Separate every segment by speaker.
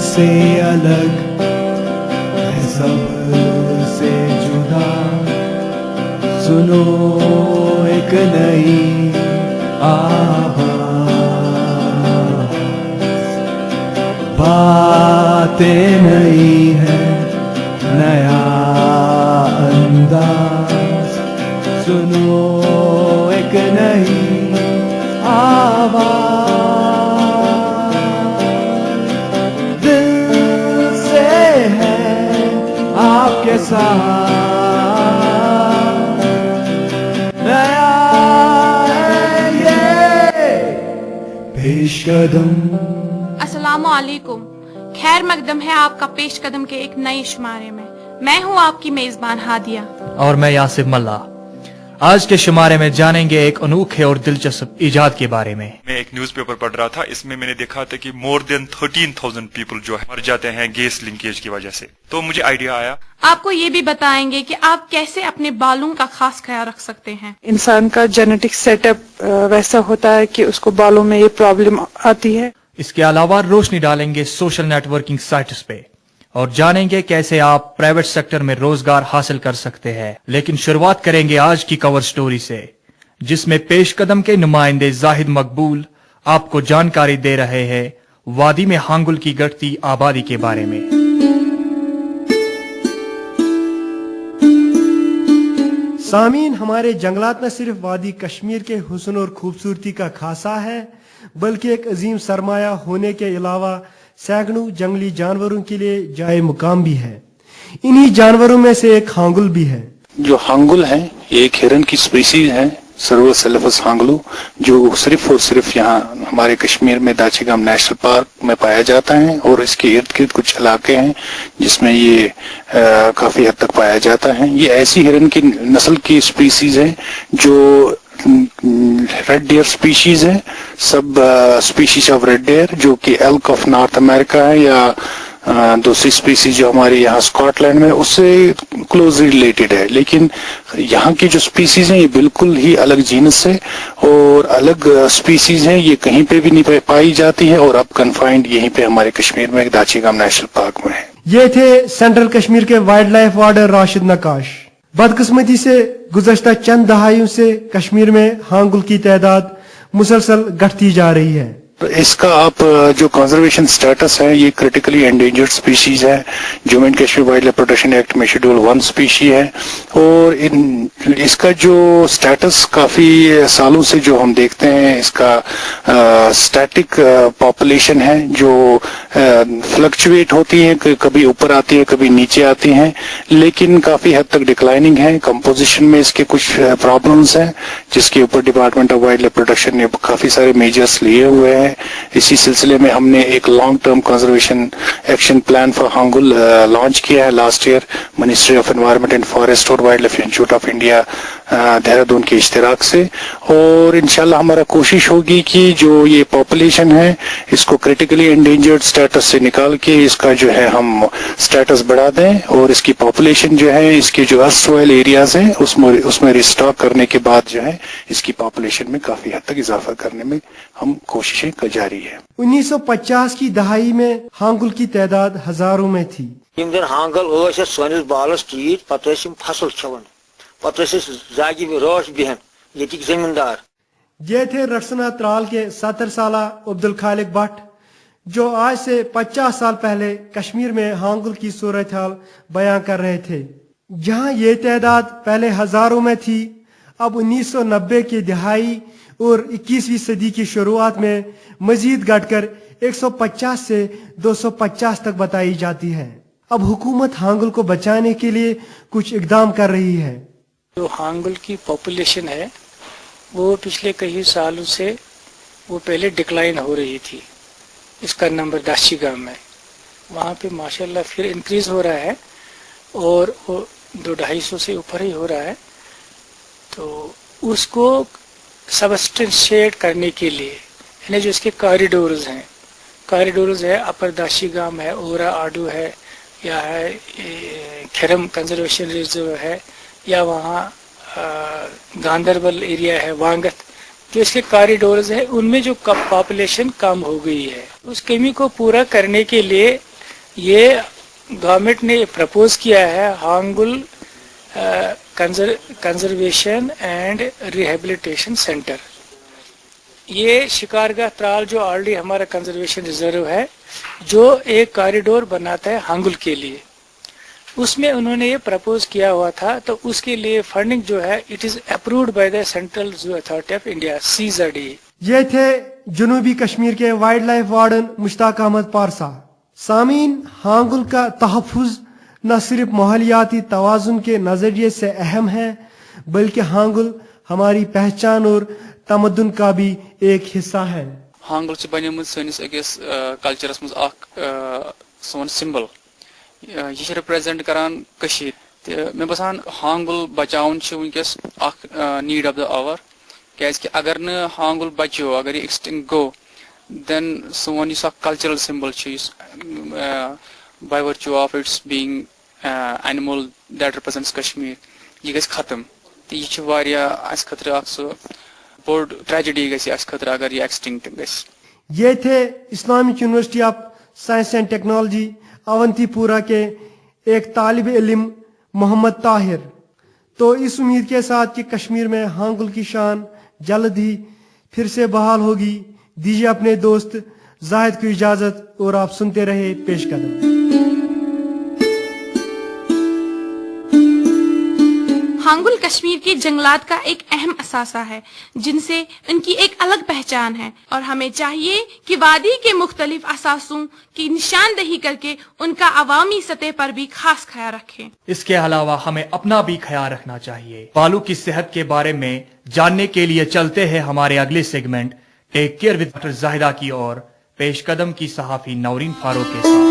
Speaker 1: से अलग है, सब से जुदा, सुनो एक नई आवाज, बातें नई है, नया अंदाज, सुनो एक नई आवाज, दिल से है आपके साथ, नया है ये पेश कदम।
Speaker 2: अस्सलामु अलैकुम, खैर मकदम है आपका पेश कदम के एक नए शुमारे में। मैं हूँ आपकी मेजबान हादिया
Speaker 3: और मैं यासिफ मल्ला। आज के शुमारे में जानेंगे एक अनोखे और दिलचस्प इजाद के बारे में।
Speaker 4: मैं एक न्यूज़पेपर पढ़ रहा था, इसमें मैंने देखा था कि मोर देन 13,000 पीपल जो है मर जाते हैं गैस लिंकेज की वजह से। तो मुझे आइडिया आया।
Speaker 2: आपको ये भी बताएंगे कि आप कैसे अपने बालों का खास ख्याल रख सकते हैं।
Speaker 5: इंसान का जेनेटिक सेटअप वैसा होता है कि उसको बालों में ये प्रॉब्लम आती है।
Speaker 3: इसके अलावा रोशनी डालेंगे सोशल नेटवर्किंग साइट्स पे और जानेंगे कैसे आप प्राइवेट सेक्टर में रोजगार हासिल कर सकते हैं। लेकिन शुरुआत करेंगे आज की कवर स्टोरी से, जिसमें पेश कदम के नुमाइंदे जाहिद मकबूल आपको जानकारी दे रहे हैं वादी में हांगुल की घटती आबादी के बारे में।
Speaker 1: सामीन, हमारे जंगलात न सिर्फ वादी कश्मीर के हुस्न और खूबसूरती का खासा है, बल्कि एक अजीम सरमाया होने के अलावा सैकड़ों जंगली जानवरों के लिए जाए मुकाम भी है। इन्हीं जानवरों में से एक हांगुल भी है।
Speaker 6: जो हांगुल है ये एक हिरन की स्पीसीज है, सर्वोसेलेफस हांगलू, जो सिर्फ और सिर्फ यहाँ हमारे कश्मीर में दाचीगाम नेशनल पार्क में पाया जाता है और इसके इर्द गिर्द कुछ इलाके हैं जिसमें ये काफी हद तक पाया जाता है। ये ऐसी हिरन की नस्ल की स्पीसीज है जो रेड डियर स्पीशीज है, सब स्पीशीज ऑफ रेड डियर, जो कि एल्क ऑफ नॉर्थ अमेरिका है, या दूसरी स्पीसीज जो हमारे यहाँ स्कॉटलैंड में उससे क्लोज रिलेटेड है। लेकिन यहाँ की जो स्पीसीज हैं ये बिल्कुल ही अलग जीनस है और अलग स्पीसीज हैं, ये कहीं पे भी नहीं पाई जाती है और अब कन्फाइंड यहीं पे हमारे कश्मीर में दाचीगाम नेशनल पार्क में है।
Speaker 1: ये थे सेंट्रल कश्मीर के वाइल्ड लाइफ वार्डन राशिद नकाश। बदकिस्मती से गुज़श्ता चंद दहाइयों से कश्मीर में हांगुल की तादाद मुसलसल घटती जा रही है।
Speaker 6: इसका आप जो कंजर्वेशन स्टेटस है ये क्रिटिकली एंडेंजर्ड स्पीशीज है, Jammu and Kashmir wild life protection act में शेड्यूल 1 स्पीशी है और इसका जो स्टेटस काफी सालों से जो हम देखते हैं इसका स्टैटिक पॉपुलेशन है जो फ्लक्चुएट होती है, कभी ऊपर आती है कभी नीचे आती है, लेकिन काफी हद तक डिक्लाइनिंग है। कंपोजिशन में इसके कुछ प्रॉब्लम्स हैं जिसके ऊपर department of wild life protection ने काफी सारे मेजर्स लिए हुए हैं। इसी सिलसिले में हमने एक long term conservation action plan for hangul launch किया है last year ministry of environment and forest और wild life institute of India Dehradun के इश्तिराक से, और इंशाल्लाह हमारा कोशिश होगी कि जो ये पॉपुलेशन है इसको क्रिटिकली एंडेंजर्ड स्टेटस से निकाल के इसका जो है हम स्टेटस बढ़ा दें और इसकी पॉपुलेशन जो है इसके जो अस्टवाइल एरियाज हैं उसमें रिस्टॉक करने के बाद जो है इसकी पॉपुलेशन में काफी हद तक इजाफा करने में हम कोशिशें जारी है।
Speaker 1: 1950 की दहाई में हांगुल की तादाद हजारों में थी।
Speaker 7: हांगल सोनिस बालस टीट पत फसल चवन पत जागि रोश बिहन ये जमींदार।
Speaker 1: ये थे रटसना त्राल के 70 साला अब्दुल खालिक भट्ट, जो आज से 50 साल पहले कश्मीर में हांगुल की सूरत हाल बयां कर रहे थे। जहां ये तादाद पहले हजारों में थी, अब 1990 की दिहाई और 21वीं सदी की शुरुआत में मजीद घटकर 150 से 250 तक बताई जाती है। अब हुकूमत हांगुल को बचाने के लिए कुछ इकदाम कर रही है।
Speaker 5: जो हांगुल की पॉपुलेशन है वो पिछले कई सालों से वो पहले डिक्लाइन हो रही थी। इसका नंबर दाचीगाम में वहाँ पे माशाल्लाह फिर इंक्रीज हो रहा है और वो 200-250 से ऊपर ही हो रहा है। तो उसको सबस्टेंशिएट करने के लिए यानी जो इसके कॉरिडोर्स है अपर दाचीगाम है, ओरा आडू है, या है खिरम कंजर्वेशन रिजर्व है, या वहाँ गांधरबल एरिया है वांगत, जो इसके कॉरिडोर्स है उनमें जो पॉपुलेशन कम हो गई है, उस कमी को पूरा करने के लिए ये गवर्नमेंट ने प्रपोज किया है hangul conservation and rehabilitation centre. ये शिकारगाह त्राल जो ऑलरेडी हमारा कंजर्वेशन रिजर्व है, जो एक कॉरिडोर बनाता है हांगुल के लिए, उसमें उन्होंने ये प्रपोज किया हुआ था। तो उसके लिए फंडिंग जो है it is approved by the central zoo authority of India CZA।
Speaker 1: ये थे जनूबी कश्मीर के wild life warden Mushtaq Ahmad Parsa. सामीन, हांगुल का तहफ़्फ़ुज़ न सिर्फ माहौलियाती तवाज़ुन के नज़रिए से अहम है, बल्कि हांगुल हमारी पहचान और तमद्दुन का भी एक हिस्सा है।
Speaker 8: हांगुल से बनेमुत सनिस अकिस कल्चरस मज सोन सिंबल, यह रिप्रेजेंट करान कशीर। मे बसान हांगुल बचाउन वनकस नीड ऑफ द आवर, क्या अगर न हांगुल बचो, अगर ये एक्सटिंक्ट गो, देन सोन इस cultural symbol by virtue of its being animal that represents Kashmir, ये गस खत्म। तो ये वारिया अस खतरा अक्सो बोर्ड ट्रेजेडी गस अस खतरा अगर ये एक्सटिंक्ट गस।
Speaker 1: ये थे Islamic University of Science and Technology Awantipora के एक तालिब इल्म मोहम्मद ताहिर। तो इस उम्मीद के साथ कि कश्मीर में हांगुल की शान जल्द ही फिर से बहाल होगी, दीजिए अपने दोस्त जाहिद को इजाजत और आप सुनते रहे पेशकदम।
Speaker 2: हांगुल कश्मीर के जंगलात का एक अहम असासा है, जिनसे उनकी एक अलग पहचान है, और हमें चाहिए कि वादी के मुख्तलिफ असासों की निशानदेही करके उनका अवामी सतह पर भी खास ख्याल रखें।
Speaker 3: इसके अलावा हमें अपना भी ख्याल रखना चाहिए। बालू की सेहत के बारे में जानने के लिए चलते हैं हमारे अगले segment take care with doctor Zahida की ओर, पेशकदम की सहाफी नौरीन फारूक के साथ।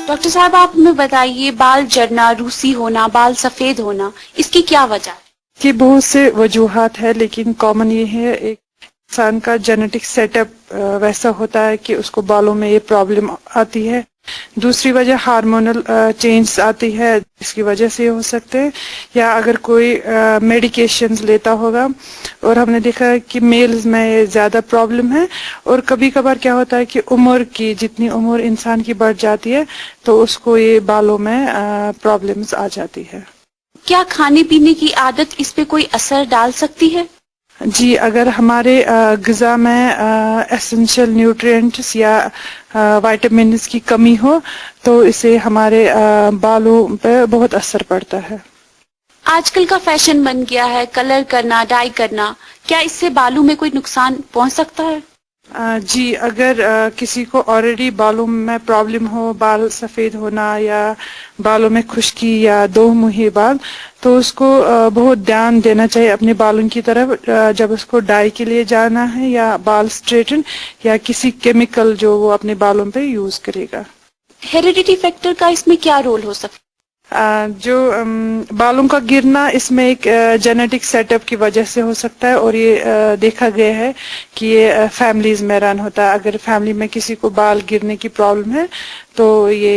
Speaker 9: डॉक्टर साहब, आप हमें बताइए, बाल झड़ना, रूसी होना, बाल सफेद होना, इसकी क्या वजह है?
Speaker 10: कि बहुत से वजूहात है, लेकिन कॉमन ये है एक इंसान का जेनेटिक सेटअप वैसा होता है कि उसको बालों में ये प्रॉब्लम आती है। दूसरी वजह हार्मोनल चेंज आती है, इसकी वजह से हो सकते हैं, या अगर कोई मेडिकेशंस लेता होगा, और हमने देखा है कि मेल्स में ये ज़्यादा प्रॉब्लम है। और कभी कभार क्या होता है कि उम्र की जितनी उम्र इंसान की बढ़ जाती है तो उसको ये बालों में प्रॉब्लम्स आ जाती है।
Speaker 9: क्या खाने पीने की आदत इस पे कोई असर डाल सकती है?
Speaker 10: जी, अगर हमारे ग़िज़ा में एसेंशियल न्यूट्रिएंट्स या विटामिन्स की कमी हो तो इससे हमारे बालों पे बहुत असर पड़ता है।
Speaker 9: आजकल का फैशन बन गया है कलर करना, डाई करना, क्या इससे बालों में कोई नुकसान पहुंच सकता है?
Speaker 10: जी, अगर किसी को ऑलरेडी बालों में प्रॉब्लम हो, बाल सफ़ेद होना या बालों में खुश्की या दो मुही बाल, तो उसको बहुत ध्यान देना चाहिए अपने बालों की तरफ जब उसको डाई के लिए जाना है या बाल स्ट्रेटन या किसी केमिकल जो वो अपने बालों पे यूज करेगा।
Speaker 9: हेरिडिटी फैक्टर का इसमें क्या रोल हो सकता है?
Speaker 10: जो बालों का गिरना इसमें एक जेनेटिक सेटअप की वजह से हो सकता है, और ये देखा गया है कि ये फैमिलीज में रन होता है। अगर फैमिली में किसी को बाल गिरने की प्रॉब्लम है तो ये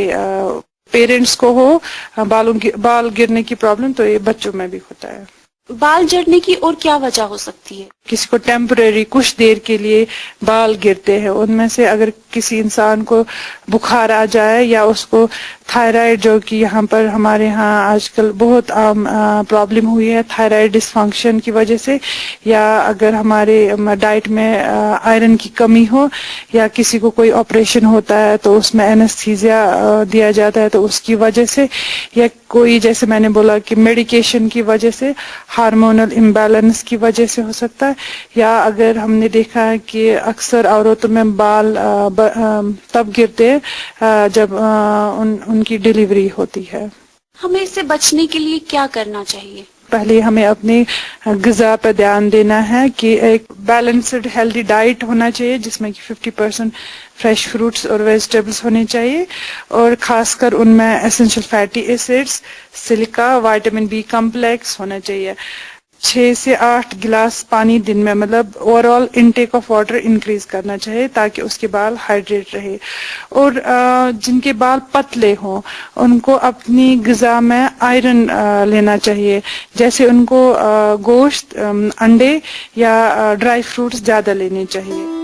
Speaker 10: पेरेंट्स को हो बाल गिरने की प्रॉब्लम, तो ये बच्चों में भी होता है।
Speaker 9: बाल झड़ने की और क्या वजह हो सकती है?
Speaker 10: किसी को टेम्परेरी कुछ देर के लिए बाल गिरते हैं, उनमें से अगर किसी इंसान को बुखार आ जाए या उसको थायराइड, जो कि यहाँ पर हमारे यहाँ आजकल बहुत आम प्रॉब्लम हुई है थायराइड डिसफंक्शन की वजह से, या अगर हमारे डाइट में आयरन की कमी हो, या किसी को कोई ऑपरेशन होता है तो उसमें एनेस्थीसिया दिया जाता है तो उसकी वजह से, या कोई जैसे मैंने बोला कि मेडिकेशन की वजह से, हार्मोनल इम्बैलेंस की वजह से हो सकता है, या अगर हमने देखा है कि अक्सर औरतों में बाल तब गिरते हैं जब उनकी डिलीवरी होती है।
Speaker 9: हमें इससे बचने के लिए क्या करना चाहिए?
Speaker 10: पहले हमें अपनी ग़िज़ा पर ध्यान देना है कि एक बैलेंस्ड हेल्दी डाइट होना चाहिए जिसमें कि 50% फ्रेश फ्रूट्स और वेजिटेबल्स होने चाहिए, और खासकर उनमें essential fatty acids, silica, vitamin B complex होना चाहिए। 6 से 8 गिलास पानी दिन में, मतलब overall intake of water increase करना चाहिए ताकि उसके बाल हाइड्रेट रहे। और जिनके बाल पतले हों उनको अपनी ग़िज़ा में आयरन लेना चाहिए, जैसे उनको गोश्त, अंडे या ड्राई फ्रूट्स ज़्यादा लेने चाहिए।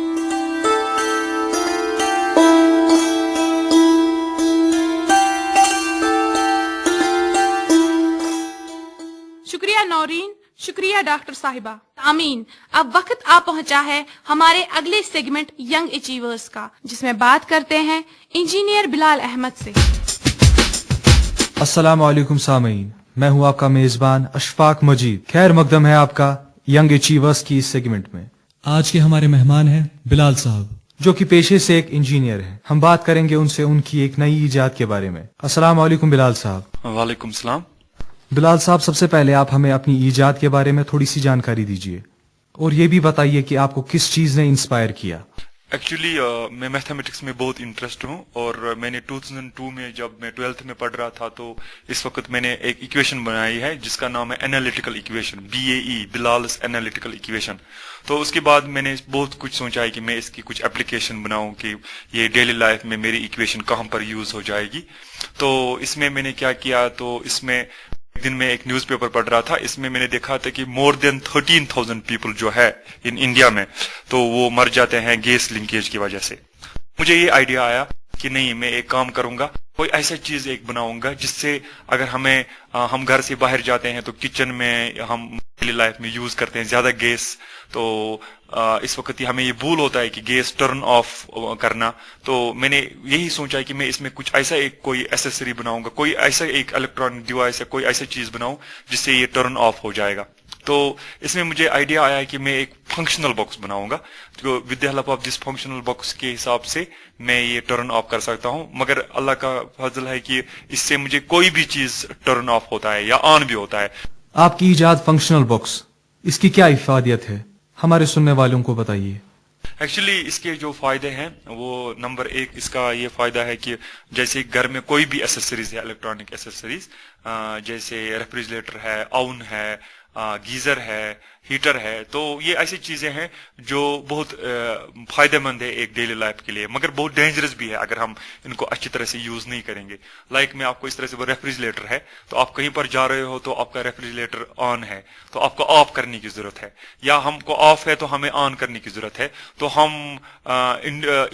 Speaker 2: शुक्रिया नौरीन, शुक्रिया डॉक्टर साहिबा। आमीन। अब वक्त आ पहुंचा है हमारे अगले सेगमेंट यंग अचीवर्स का, जिसमें बात करते हैं इंजीनियर बिलाल अहमद से।
Speaker 11: अस्सलाम वालेकुम सामीन, मैं हूं आपका मेजबान अशफाक मजीद। खैर मकदम है आपका यंग अचीवर्स की इस सेगमेंट में।
Speaker 12: आज के हमारे मेहमान हैं बिलाल साहब,
Speaker 11: जो कि पेशे से एक इंजीनियर हैं। हम बात करेंगे उनसे उनकी एक नई ईजाद के बारे में। अस्सलाम वालेकुम बिलाल साहब।
Speaker 4: वालेकुम सलाम।
Speaker 11: बिलाल साहब, सबसे पहले आप हमें अपनी ईजाद के बारे में थोड़ी सी जानकारी दीजिए और ये भी बताइए कि आपको किस चीज ने इंस्पायर किया।
Speaker 4: एक्चुअली मैं मैथमेटिक्स में बहुत इंटरेस्ट हूँ और मैंने 2002 में जब मैं 12th में पढ़ रहा था तो इस वक्त मैंने एक इक्वेशन बनाई है जिसका नाम है analytical equation, BAE, Bilal's analytical equation. तो उसके बाद मैंने बहुत कुछ सोचा है कि मैं इसकी कुछ एप्लीकेशन बनाऊं कि ये डेली लाइफ में मेरी इक्वेशन कहाँ पर यूज हो जाएगी। तो इसमें मैंने क्या किया, तो इसमें एक दिन मैं एक न्यूज़पेपर पढ़ रहा था, इसमें मैंने देखा था कि मोर देन 13,000 पीपल जो है इन इंडिया में, तो वो मर जाते हैं गैस लिंकेज की वजह से। मुझे ये आइडिया आया कि नहीं, मैं एक काम करूंगा, कोई ऐसा चीज एक बनाऊंगा जिससे अगर हम घर से बाहर जाते हैं तो किचन में हम डेली लाइफ में यूज करते हैं ज्यादा गैस, तो इस वक्त हमें ये भूल होता है कि गैस टर्न ऑफ करना। तो मैंने यही सोचा है कि मैं इसमें कुछ ऐसा एक कोई एसेसरी बनाऊंगा, कोई ऐसा एक इलेक्ट्रॉनिक डिवाइस या कोई ऐसा चीज बनाऊं जिससे ये टर्न ऑफ हो जाएगा। तो इसमें मुझे आइडिया आया कि मैं एक फंक्शनल बॉक्स बनाऊंगा, तो with the help of this functional box के हिसाब से मैं ये टर्न ऑफ कर सकता हूं। मगर अल्लाह का फजल है कि इससे मुझे कोई भी चीज टर्न ऑफ होता है या ऑन भी होता है।
Speaker 11: आपकी ईजाद फंक्शनल बॉक्स, इसकी क्या इफादियत है, हमारे सुनने वालों को बताइए।
Speaker 4: एक्चुअली इसके जो फायदे हैं वो नंबर 1 इसका ये फायदा है कि जैसे घर में कोई भी एसेसरीज है, इलेक्ट्रॉनिक एसेसरीज, जैसे रेफ्रिजरेटर है, ओवन है, गीजर है, हीटर है, तो ये ऐसी चीजें हैं जो बहुत फायदेमंद है एक डेली लाइफ के लिए, मगर बहुत डेंजरस भी है अगर हम इनको अच्छी तरह से यूज नहीं करेंगे। लाइक मैं आपको इस तरह से, वो रेफ्रिजरेटर है, तो आप कहीं पर जा रहे हो तो आपका रेफ्रिजरेटर ऑन है तो आपको ऑफ करने की जरूरत है, या हमको ऑफ है तो हमें ऑन करने की जरूरत है। तो हम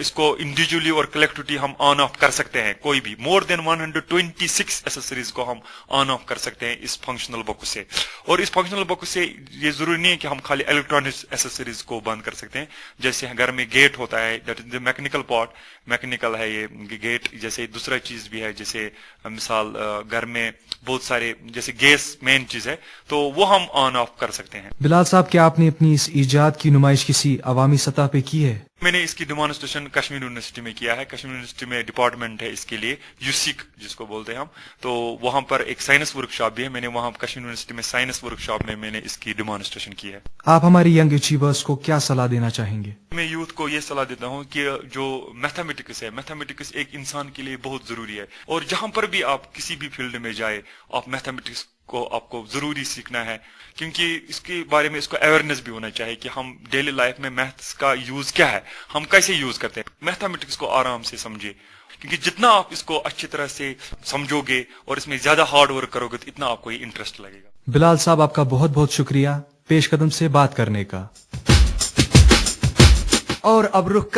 Speaker 4: इसको इंडिविजुअली और कलेक्टिवली हम ऑन ऑफ कर सकते हैं। कोई भी मोर देन 126 एसेसरीज को हम ऑन ऑफ कर सकते हैं इस फंक्शनल बॉक्स से। और इस फंक्शनल बॉक्स से ये जरूरी नहीं है कि हम खाली इलेक्ट्रॉनिक एसेसरीज को बंद कर सकते हैं। जैसे घर में गेट होता है, that is the mechanical part, mechanical है ये गेट। जैसे दूसरा चीज भी है, जैसे मिसाल घर में बहुत सारे, जैसे गैस मेन चीज है, तो वो हम ऑन ऑफ कर सकते हैं।
Speaker 11: बिलाल साहब, क्या आपने अपनी इस ईजाद की नुमाइश किसी अवामी सतह पे की है?
Speaker 4: मैंने इसकी डेमोन्स्ट्रेशन कश्मीर यूनिवर्सिटी में किया है। कश्मीर यूनिवर्सिटी में डिपार्टमेंट है इसके लिए, यूसिक जिसको बोलते हैं हम, तो वहां पर एक साइंस वर्कशॉप भी है। मैंने वहां कश्मीर यूनिवर्सिटी में साइंस वर्कशॉप में मैंने इसकी डेमोन्स्ट्रेशन की है।
Speaker 11: आप हमारे यंग अचीवर्स को क्या सलाह देना चाहेंगे?
Speaker 4: मैं यूथ को ये सलाह देता हूँ कि जो मैथमेटिक्स है, मैथमेटिक्स एक इंसान के लिए बहुत जरूरी है, और जहां पर भी आप किसी भी फील्ड में जाए, आप मैथमेटिक्स को आपको जरूरी सीखना है, क्योंकि इसके बारे में इसको अवेयरनेस भी होना चाहिए कि हम डेली लाइफ में मैथ्स का यूज क्या है, हम कैसे यूज करते हैं। मैथमेटिक्स को आराम से समझिए, क्योंकि जितना आप इसको अच्छी तरह से समझोगे और इसमें ज्यादा हार्ड वर्क करोगे तो इतना आपको इंटरेस्ट लगेगा।
Speaker 11: बिलाल साहब, आपका बहुत बहुत शुक्रिया पेश कदम से बात करने का। और अब रुक